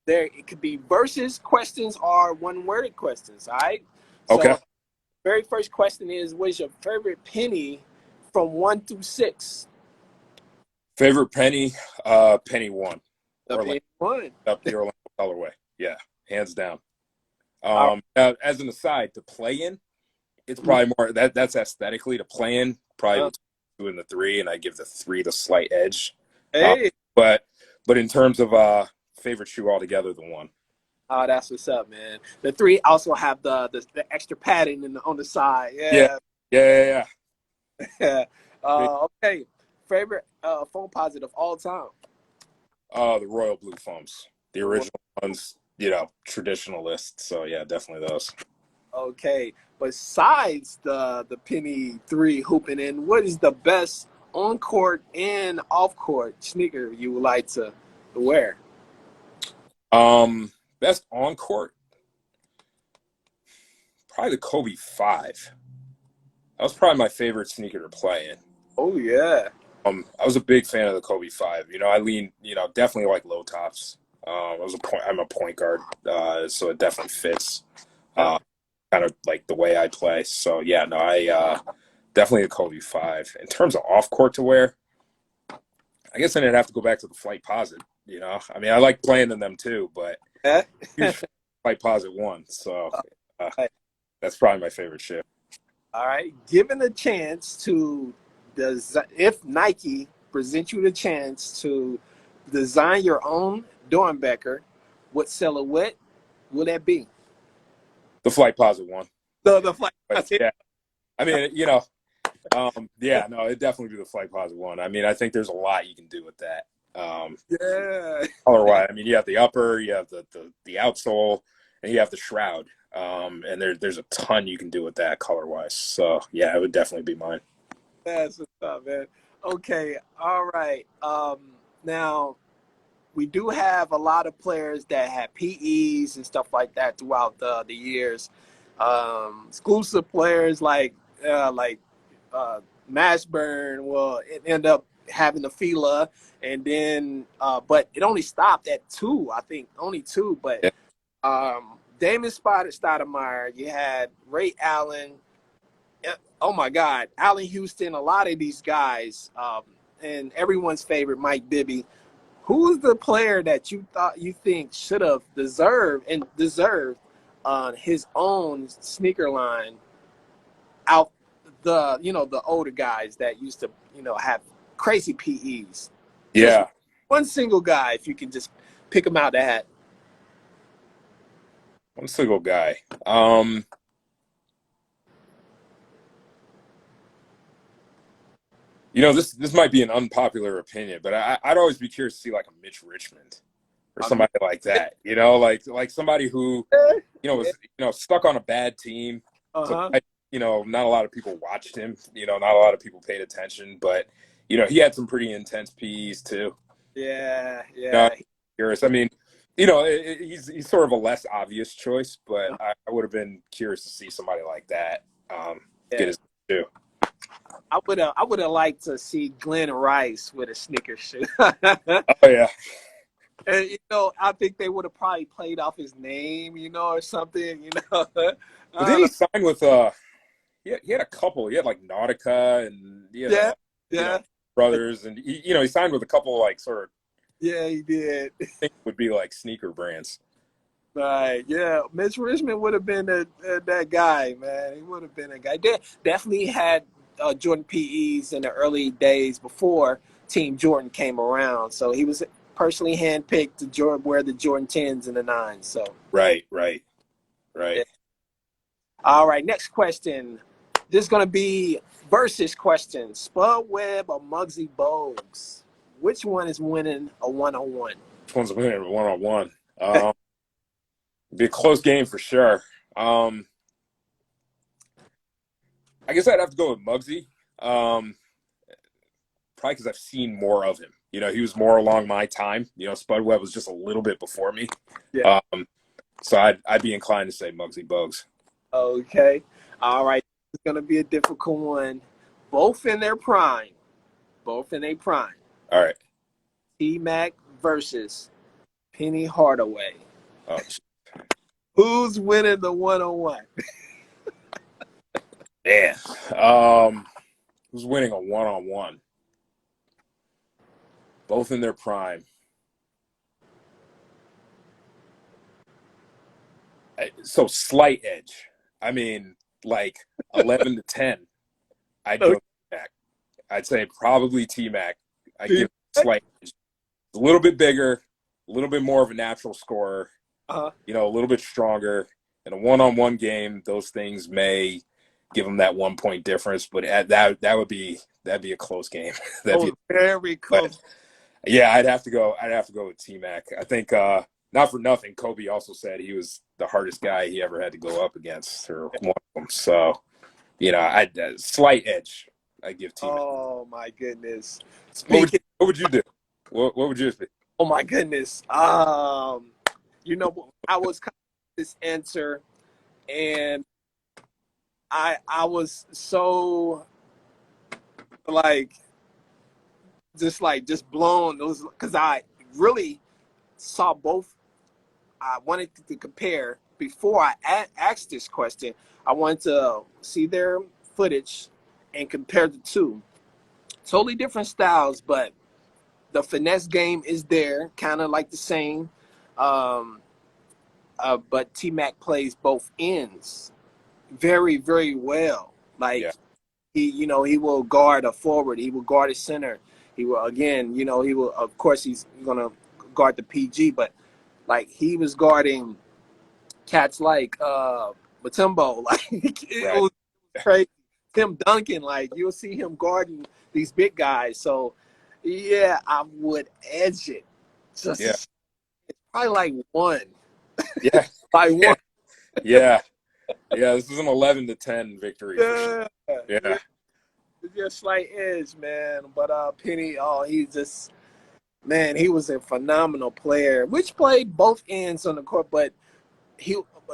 it could be versus questions or one-worded questions, all right? Okay. So very first question is, what is your favorite penny from 1 through 6? Favorite penny, penny one. The penny one. Up the Orlando colorway. Yeah, hands down. All As an aside, to play in, it's probably more that's aesthetically to play in, probably right. 2 and the 3, and I give the 3 the slight edge. Hey. But in terms of favorite shoe altogether, the 1. Oh, that's what's up, man. The 3 also have the extra padding on the side. Yeah, Yeah. yeah. Yeah. Okay. Favorite Foamposite of all time. The royal blue foams, the original ones, traditionalists. So yeah, definitely those. Okay. Besides the Penny 3 hooping in, what is the best on court and off court sneaker you would like to wear? Best on court, probably the Kobe 5. That was probably my favorite sneaker to play in. Oh yeah. I was a big fan of the Kobe 5. I lean, definitely like low tops. I'm a point guard, so it definitely fits kind of like the way I play. So yeah, no, I definitely a Kobe 5. In terms of off court to wear, I guess then I'd have to go back to the Foamposite. I mean, I like playing in them too, but huge Foamposite 1. So that's probably my favorite shoe. All right. Given a chance to if Nike presents you the chance to design your own Dornbecker, what silhouette will that be? The Foamposite 1. The flight. Yeah. I mean, yeah, no, it'd definitely be the Foamposite 1. I mean, I think there's a lot you can do with that. Yeah. Color-wise, I mean, you have the upper, you have the outsole, and you have the shroud. And there's a ton you can do with that color-wise. So yeah, it would definitely be mine. That's what's up, man. Okay. All right. Now we do have a lot of players that had PEs and stuff like that throughout the years. Exclusive players like Mashburn will end up having the Fila, and then but it only stopped at 2, I think, only 2. But Damon Stoudemire, you had Ray Allen. Oh my God, Allen Houston, a lot of these guys, and everyone's favorite Mike Bibby. Who's the player that you think should have deserved his own sneaker line out the older guys that used to have crazy PEs? Just Yeah. one single guy, if you can just pick him out the hat. One single guy. This might be an unpopular opinion, but I'd always be curious to see like a Mitch Richmond or somebody like that. Like somebody who was stuck on a bad team. So not a lot of people watched him. Not a lot of people paid attention, but he had some pretty intense PEs too. Yeah. Curious. I mean, he's sort of a less obvious choice, but I would have been curious to see somebody like that get his too. I would have liked to see Glenn Rice with a sneaker shoe. Oh yeah. And I think they would have probably played off his name, or something, But then he signed with he had a couple. He had like Nautica and brothers, and he signed with a couple like sort of. Yeah, he did. I think would be like sneaker brands. Right. Yeah, Mitch Richmond would have been that guy, man. He would have been a guy. Definitely had Jordan PEs in the early days before Team Jordan came around. So he was personally handpicked to wear the Jordan 10s and the 9s. So Right. Yeah. All right, next question. This is going to be versus question. Spud Webb or Muggsy Bogues? Which one is winning a one-on-one? Which one's winning a one-on-one? Be a close game for sure. I guess I'd have to go with Muggsy. Probably because I've seen more of him. He was more along my time. Spud Webb was just a little bit before me. Yeah. So I'd be inclined to say Muggsy Bogues. Okay. All right. It's going to be a difficult one. Both in their prime. All right. Tmac versus Penny Hardaway. Oh, Who's winning the one-on-one? Man. Who's winning a one-on-one? Both in their prime. So slight edge. I mean, like 11 to 10. I'd go back. I'd say probably Tmac. I give it a slight edge. A little bit bigger, a little bit more of a natural scorer, Uh-huh. you know, a little bit stronger. In a one-on-one game, those things may give them that 1 point difference, but that'd be a close game. That'd be, Very but close. yeah, I'd have to go with T-Mac. I think not for nothing, Kobe also said he was the hardest guy he ever had to go up against, or one of them. So, you know, I'd slight edge. I give T-Mac. Oh my goodness. What Speaking. would you do? What would you do? Oh my goodness. You know, I was kind of this answer, and I was so like just blown. It was because I really saw both. I wanted to compare before I asked this question. I wanted to see their footage and compare the two. Totally different styles, but the finesse game is there, kind of like the same. Um, but T-Mac plays both ends very, very well. Like Yeah, he will guard a forward, he will guard a center. He will again, he will. Of course, he's gonna guard the PG, but like he was guarding cats like Matumbo. Like it right. was crazy. Tim Duncan, like you'll see him guarding these big guys. So yeah, I would edge it. Yeah, Just probably like one. yeah, By yeah, one. yeah, yeah. This is an 11-10 victory for sure. Yeah. Yeah, Yeah. Just slight edge, man. But Penny, he just man, he was a phenomenal player, which played both ends on the court, but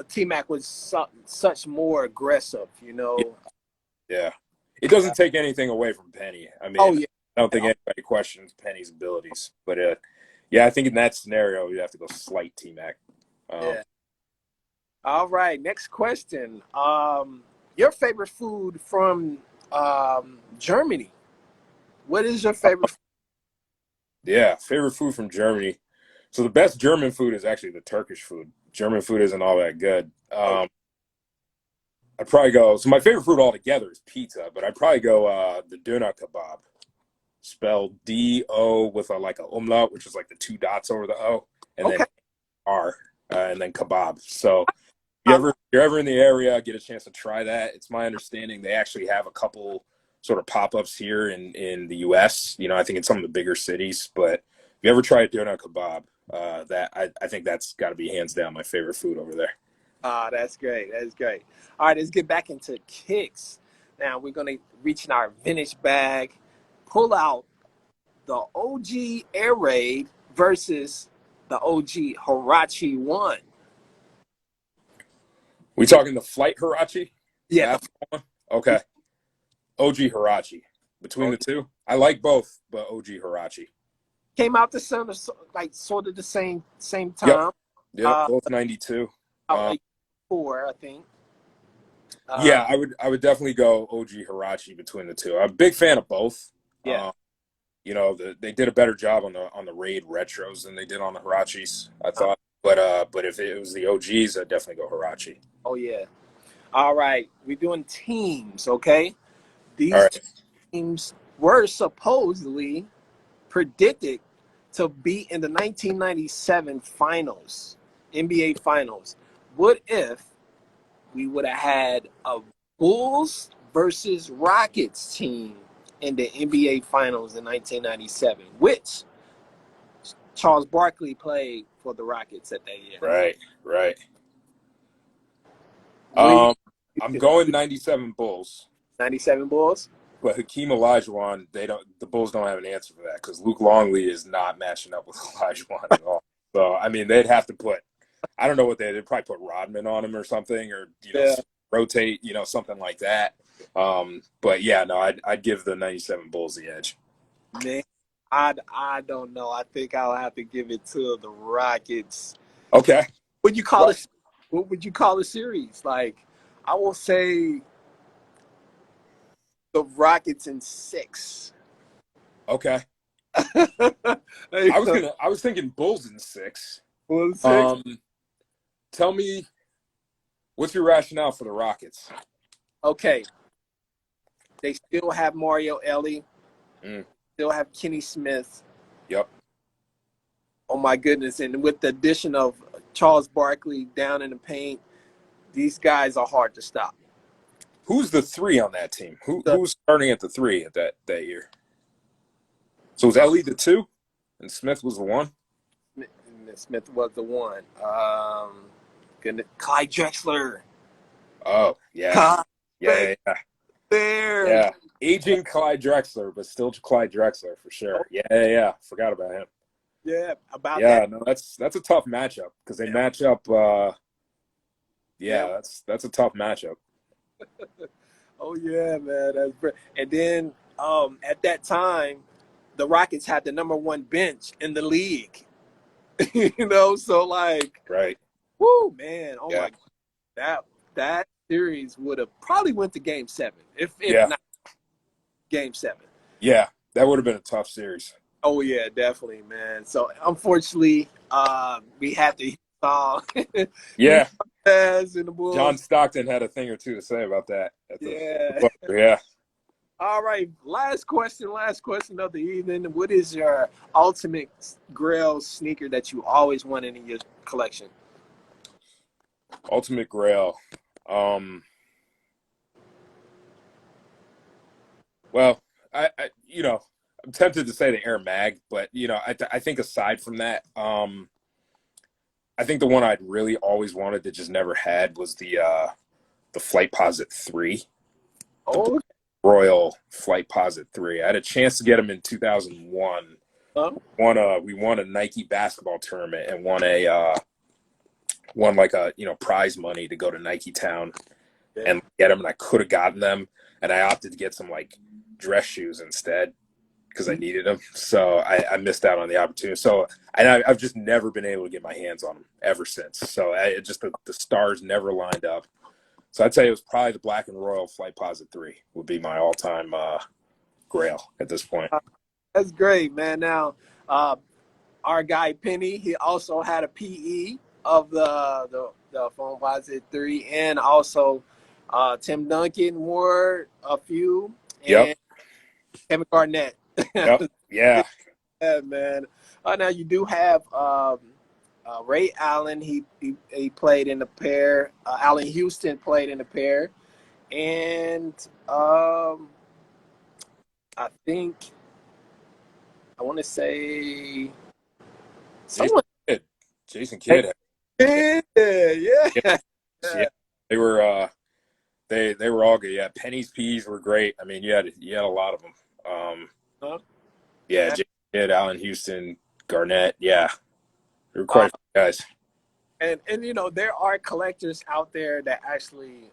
T Mac was such more aggressive, you yeah, know. yeah. It doesn't take anything away from Penny. I Oh mean, yeah, I don't think anybody questions Penny's abilities, but yeah, I think in that scenario you have to go slight T-Mac. yeah. All right, next question. Your favorite food from Germany? What is your favorite? Yeah, favorite food from Germany. So the best German food is actually the Turkish food. German food isn't all that good. Oh, I'd probably go. So my favorite food altogether is pizza, but I'd probably go the doner kebab, spelled D-O with like a umlaut, which is like the two dots over the O, and then okay. R, and then kebab. So if I, you're ever in the area, get a chance to try that. It's my understanding they actually have a couple sort of pop-ups here in the U.S. You know, I think in some of the bigger cities. But if you ever try a doner kebab, I think that's got to be hands down my favorite food over there. that's great. That's great. All right, let's get back into kicks. Now we're gonna reach in our vintage bag, pull out the OG Air Raid versus the OG Hirachi One. We talking the flight Hirachi, the Yeah, basketball one? Okay, OG Hirachi. Between the two, I like both, but OG Hirachi. came out the same, like sort of the same Yep, time. yep, Uh, both 92. about like 4, I think. Yeah, I would definitely go OG Hirachi between the two. I'm a big fan of both. Yeah. You know, they did a better job on the Raid retros than they did on the Hirachis, I Uh, thought. But if it was the OGs, I'd definitely go Hirachi. oh yeah. All right, we're doing teams. Okay, All these two right. teams were supposedly predicted to be in the 1997 finals, NBA finals. What if we would have had a Bulls versus Rockets team in the NBA finals in 1997, which Charles Barkley played for the Rockets at that year? Right, right. What do Um, you I'm think? going 97 Bulls, 97 Bulls? but Hakeem Olajuwon, the Bulls don't have an answer for that because Luke Longley is not matching up with Olajuwon at all. So I mean, they'd have to put, I don't know what they'd probably put Rodman on him or something, or Yeah, rotate, something like that. But yeah, no, I'd give the 97 Bulls the edge. man. I don't know. I think I'll have to give it to the Rockets. Okay. Would you call Right. it? What would you call the series? Like, I will say the Rockets in 6. Okay. Hey, I was thinking Bulls in 6. well, 6. Um, Tell me what's your rationale for the Rockets? Okay, they still have Mario Ellie. Mm. Still have Kenny Smith. Yep. Oh my goodness! And with the addition of Charles Barkley down in the paint, these guys are hard to stop. Who's the three on that team? The, Who's starting at the three at that year? So was Ellie the two, and Smith was the one? Smith was the one. Clyde Drexler. Oh yeah, Clyde yeah, yeah, there. yeah. Aging Clyde Drexler, but still Clyde Drexler for sure. Yeah, yeah, yeah. Forgot about him. Yeah, about Yeah, that. no, that's a tough matchup because they Yeah. match up. Yeah. Yeah, that's a tough matchup. Oh yeah, man. That's great. And then at that time, the Rockets had the #1 bench in the league. So like, Right. whoo, man. Oh Yeah. my, that series would have probably went to Game 7, if Yeah. not Game 7. Yeah. That would have been a tough series. Oh yeah, definitely, man. So unfortunately, we had to install Yeah. in the John Bulls. Stockton had a thing or two to say about that. Yeah. Yeah. All right, last question of the evening. What is your ultimate Grail sneaker that you always wanted in your collection? Ultimate Grail. Well, I'm tempted to say the Air Mag, but I think aside from that, I think the one I'd really always wanted that just never had was the Flightposite 3, the Oh, Royal Flightposite 3. I had a chance to get them in 2001. We won a Nike basketball tournament and won like a prize money to go to Nike Town and get them, and I could have gotten them, and I opted to get some like dress shoes instead because I needed them. So I missed out on the opportunity. So I've just never been able to get my hands on them ever since. So the stars never lined up. So I'd say it was probably the Black and Royal Flightposite 3 would be my all-time grail at this point. That's great, man. Now, our guy Penny, he also had a PE of the Foamposite 3, and also Tim Duncan wore a few, Yep. and Kevin Garnett. Yep. Yeah. Yeah, man. Now you do have Ray Allen. He played in the pair. Allen Houston played in the pair, and I think I want to say someone. Jason Kidd. Yeah, yeah. Yeah. They were they were all good. Yeah, Penny's P's were great. I mean, you had a lot of them. Yeah, Jason Kidd, Allen Houston, Garnett. Yeah, there were quite a few guys. And there are collectors out there that actually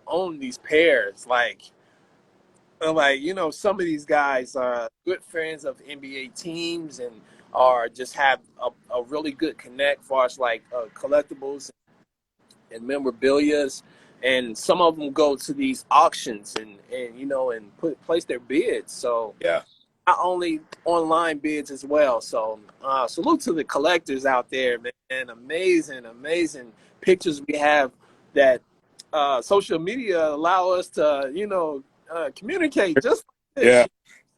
own these pairs. Like some of these guys are good friends of NBA teams and are just have a really good connect for us, like collectibles and memorabilia. And some of them go to these auctions and place their bids. So Yeah. not only online bids as well. So salute to the collectors out there, man. Amazing pictures we have that social media allow us to, communicate just like this.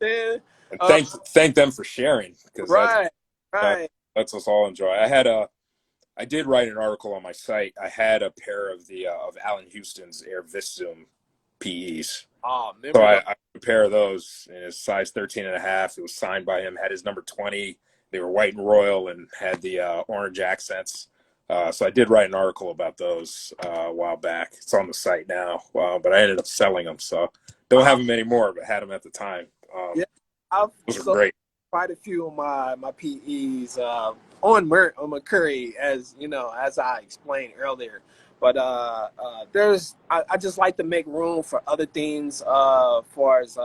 Yeah. And thank them for sharing, because right. that lets us all enjoy. I did write an article on my site. I had a pair of of Allen Houston's Air Vistum PEs. Oh, so I had a pair of those in his size 13.5. It was signed by him, had his number 20. They were white and royal and had the orange accents. So I did write an article about those a while back. It's on the site now, but I ended up selling them. So don't have them anymore, but had them at the time. Those are great. Quite a few of my PEs on McCurry, as I explained earlier. But I just like to make room for other things, far as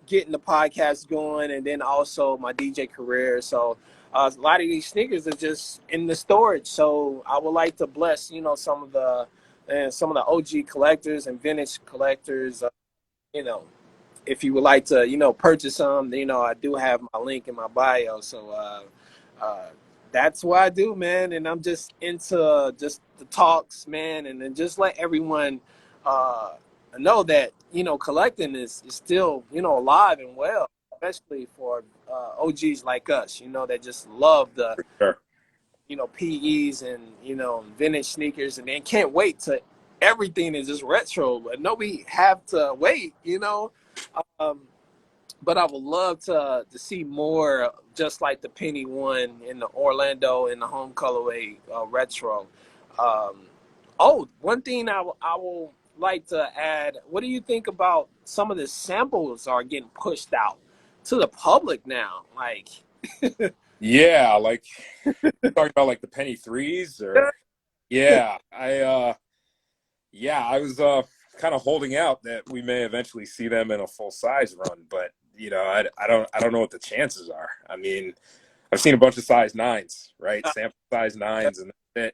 getting the podcast going, and then also my DJ career. So a lot of these sneakers are just in the storage. So I would like to bless some of the OG collectors and vintage collectors. If you would like to purchase some, I do have my link in my bio. So that's what I do, man. And I'm just into just the talks, man, and then just let everyone know that, collecting is still, alive and well, especially for OGs like us, that just love the, For sure. PEs and, vintage sneakers, and then can't wait to everything is just retro. But no, we have to wait. Um, but I would love to see more, just like the Penny one in the Orlando in the home colorway retro. Um, one thing I will like to add. What do you think about some of the samples are getting pushed out to the public now? Like, Yeah, like talking about like the penny threes or I was kind of holding out that we may eventually see them in a full size run, but I don't know what the chances are. I mean, I've seen a bunch of size nines, right? Sample size nines, and they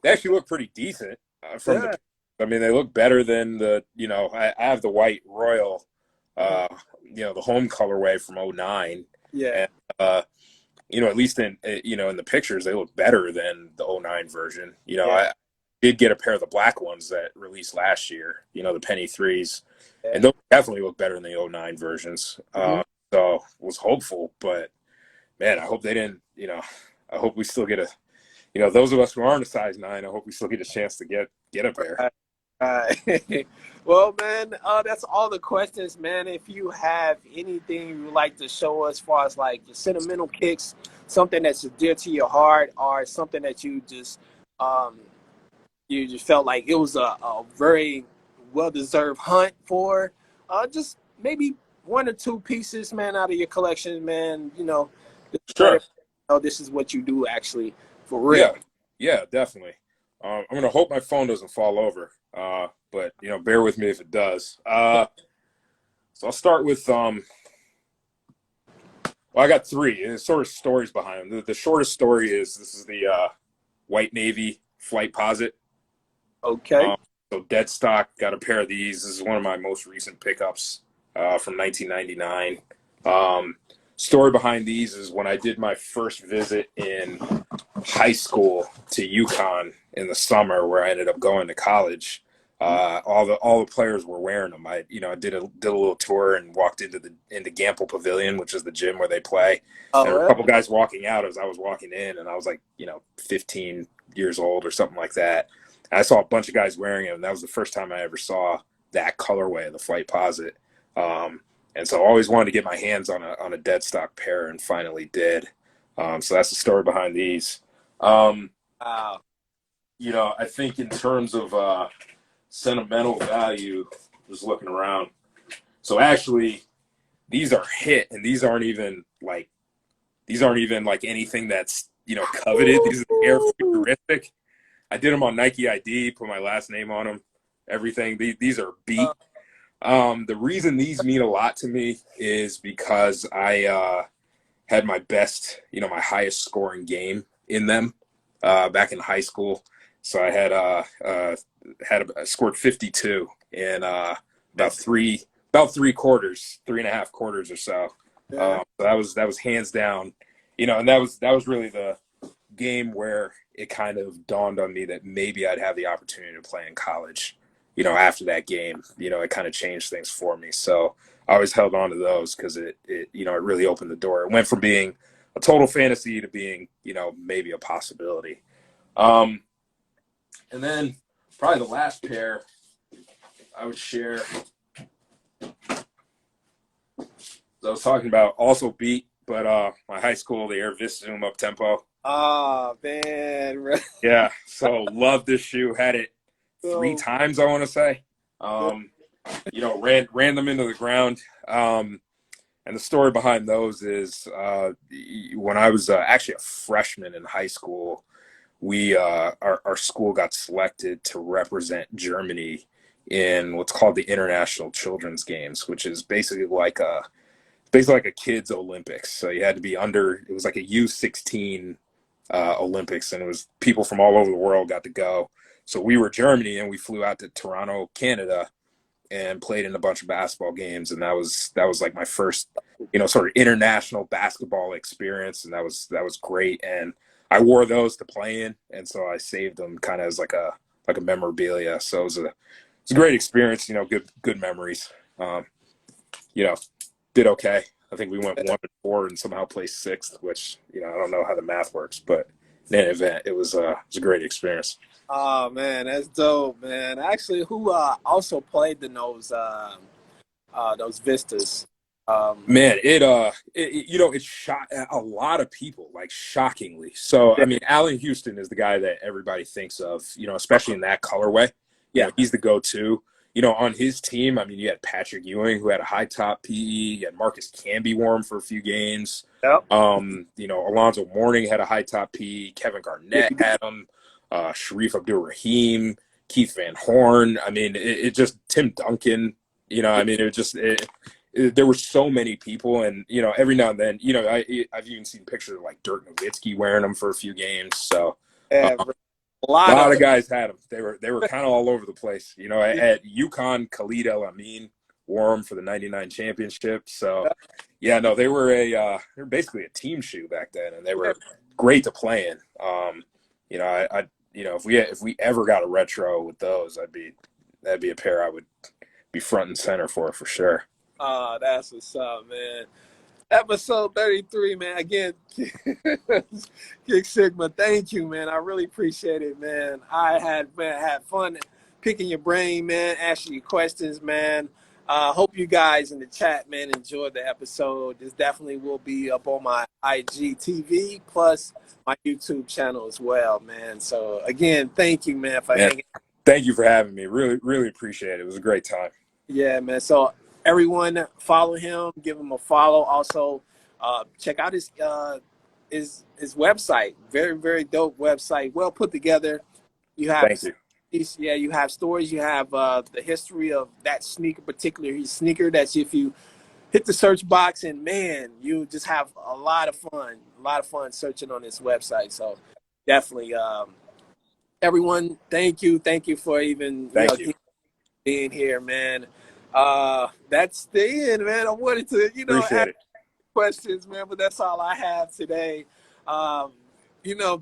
actually look pretty decent from the. yeah, I mean, they look better than I have the white royal, uh, the home colorway from '09, yeah, and at least in the pictures, they look better than the '09 version. yeah, I did get a pair of the black ones that released last year, the penny threes, yeah. and those definitely look better than the '09 versions. Mm-hmm. So was hopeful, but man, I hope they didn't, I hope we still get those of us who aren't a size 9, I hope we still get a chance to get a pair. Right. Well, man, that's all the questions, man. If you have anything you would like to show us, as far as like your sentimental kicks, something that's dear to your heart, or something that um, you just felt like it was a very well-deserved hunt for, just maybe one or two pieces, man, out of your collection, man. Just let Sure. it know this is what you do actually for Yeah. real. Yeah, definitely. I'm going to hope my phone doesn't fall over, but, bear with me if it does. So I'll start with, well, I got 3. And there's sort of stories behind them. The shortest story is this is the White Navy Flightposite. Okay. So dead stock, got a pair of these. This is one of my most recent pickups from 1999. Story behind these is when I did my first visit in high school to UConn in the summer, where I ended up going to college. All the players were wearing them. I did a little tour and walked into Gamble Pavilion, which is the gym where they play. And there were a Oh, couple guys walking out as I was walking in, and I was like 15 years old or something like that. And I saw a bunch of guys wearing them, and that was the first time I ever saw that colorway of the Flightposite. And so I always wanted to get my hands on a dead stock pair, and finally did. So that's the story behind these. Um, wow. I think in terms of sentimental value, just looking around. So actually, these are hit, and these aren't even like anything that's coveted. These are Air Futuristic. I did them on Nike ID, put my last name on them, everything. These are beat. The reason these mean a lot to me is because I had my best, my highest scoring game in them back in high school. So I scored 52 in about 3.5 quarters or so. Yeah. So that was hands down, and that was really the game where it kind of dawned on me that maybe I'd have the opportunity to play in college. After that game, it kind of changed things for me. So I always held on to those because it really opened the door. It went from being a total fantasy to being, maybe a possibility. And then probably the last pair I would share, I was talking about also beat, but my high school, the Air Vis Zoom Up Tempo. Oh, man. Yeah, so love this shoe. Had it 3 So, times, I want to say. Ran them into the ground. And the story behind those is when I was actually a freshman in high school, our school got selected to represent Germany in what's called the International Children's Games, which is basically like a kids Olympics. So you had to be under. It was like a U16 Olympics, and it was people from all over the world got to go. So we were Germany, and we flew out to Toronto, Canada, and played in a bunch of basketball games. And that was like my first, sort of international basketball experience, and that was great. And I wore those to play in, and so I saved them kind of as like a memorabilia. So it it's a great experience. You know, good memories. You know, did okay. I think we went 1-4 and somehow placed sixth, which, you know, I don't know how the math works, but in any event, it was a great experience. Oh man, that's dope, man. Actually, who also played in those vistas? Man, you know, it shot a lot of people, like shockingly. So, Yeah, I mean, Allen Houston is the guy that everybody thinks of, you know, especially in that colorway. You yeah, know, he's the go-to. You know, on his team, I mean, you had Patrick Ewing, who had a high top PE. You had Marcus Camby wore him for a few games. yep. You know, Alonzo Mourning had a high top PE. Kevin Yeah, Garnett had him. Sharif Abdul-Rahim, Keith Van Horn. I mean, it just Tim Duncan. You know, I mean, there were so many people, and you know, every now and then, you know, I've even seen pictures of like Dirk Nowitzki wearing them for a few games. So yeah, a a lot lot of of guys had them. They were kind of all over the place. You know, at UConn, Khalid El Amin wore them for the '99 championship. So yeah, no, they were basically a team shoe back then, and they yeah. were great to play in. You know, I you know, if we ever got a retro with those, that'd be a pair I would be front and center for sure. That's what's up, man. Episode 33, man. Again, Kick Sigma, thank you, man. I really appreciate it, man. I had fun picking your brain, man, asking you questions, man. Hope you guys in the chat, man, enjoyed the episode. This definitely will be up on my IGTV plus my YouTube channel as well, man. So again, thank you, man, for Man, hanging. thank you for having me. Really appreciate it. It was a great time. Yeah, man. So everyone follow him, give him a follow. Also, check out his website. Very dope website. Well put together. You have Thank you. you have stories. You have the history of that sneaker, particularly his sneaker. That's if you hit the search box and man, you just have a lot of fun searching on this website. So definitely, everyone, thank you for even Thank you. being here, man. That's the end, man. I wanted to, Appreciate ask it. questions, man, but that's all I have today. Um,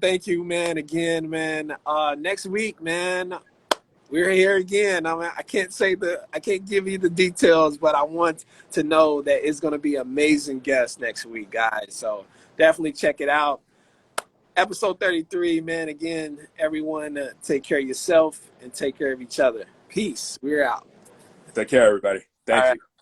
thank you, man, again, man. Next week, man, we're here again. I can't give you the details, but I want to know that it's going to be amazing guests next week, guys. So definitely check it out. Episode 33, man. Again, everyone, take care of yourself and take care of each other. Peace. We're out. Take care, everybody. All Thank right. you.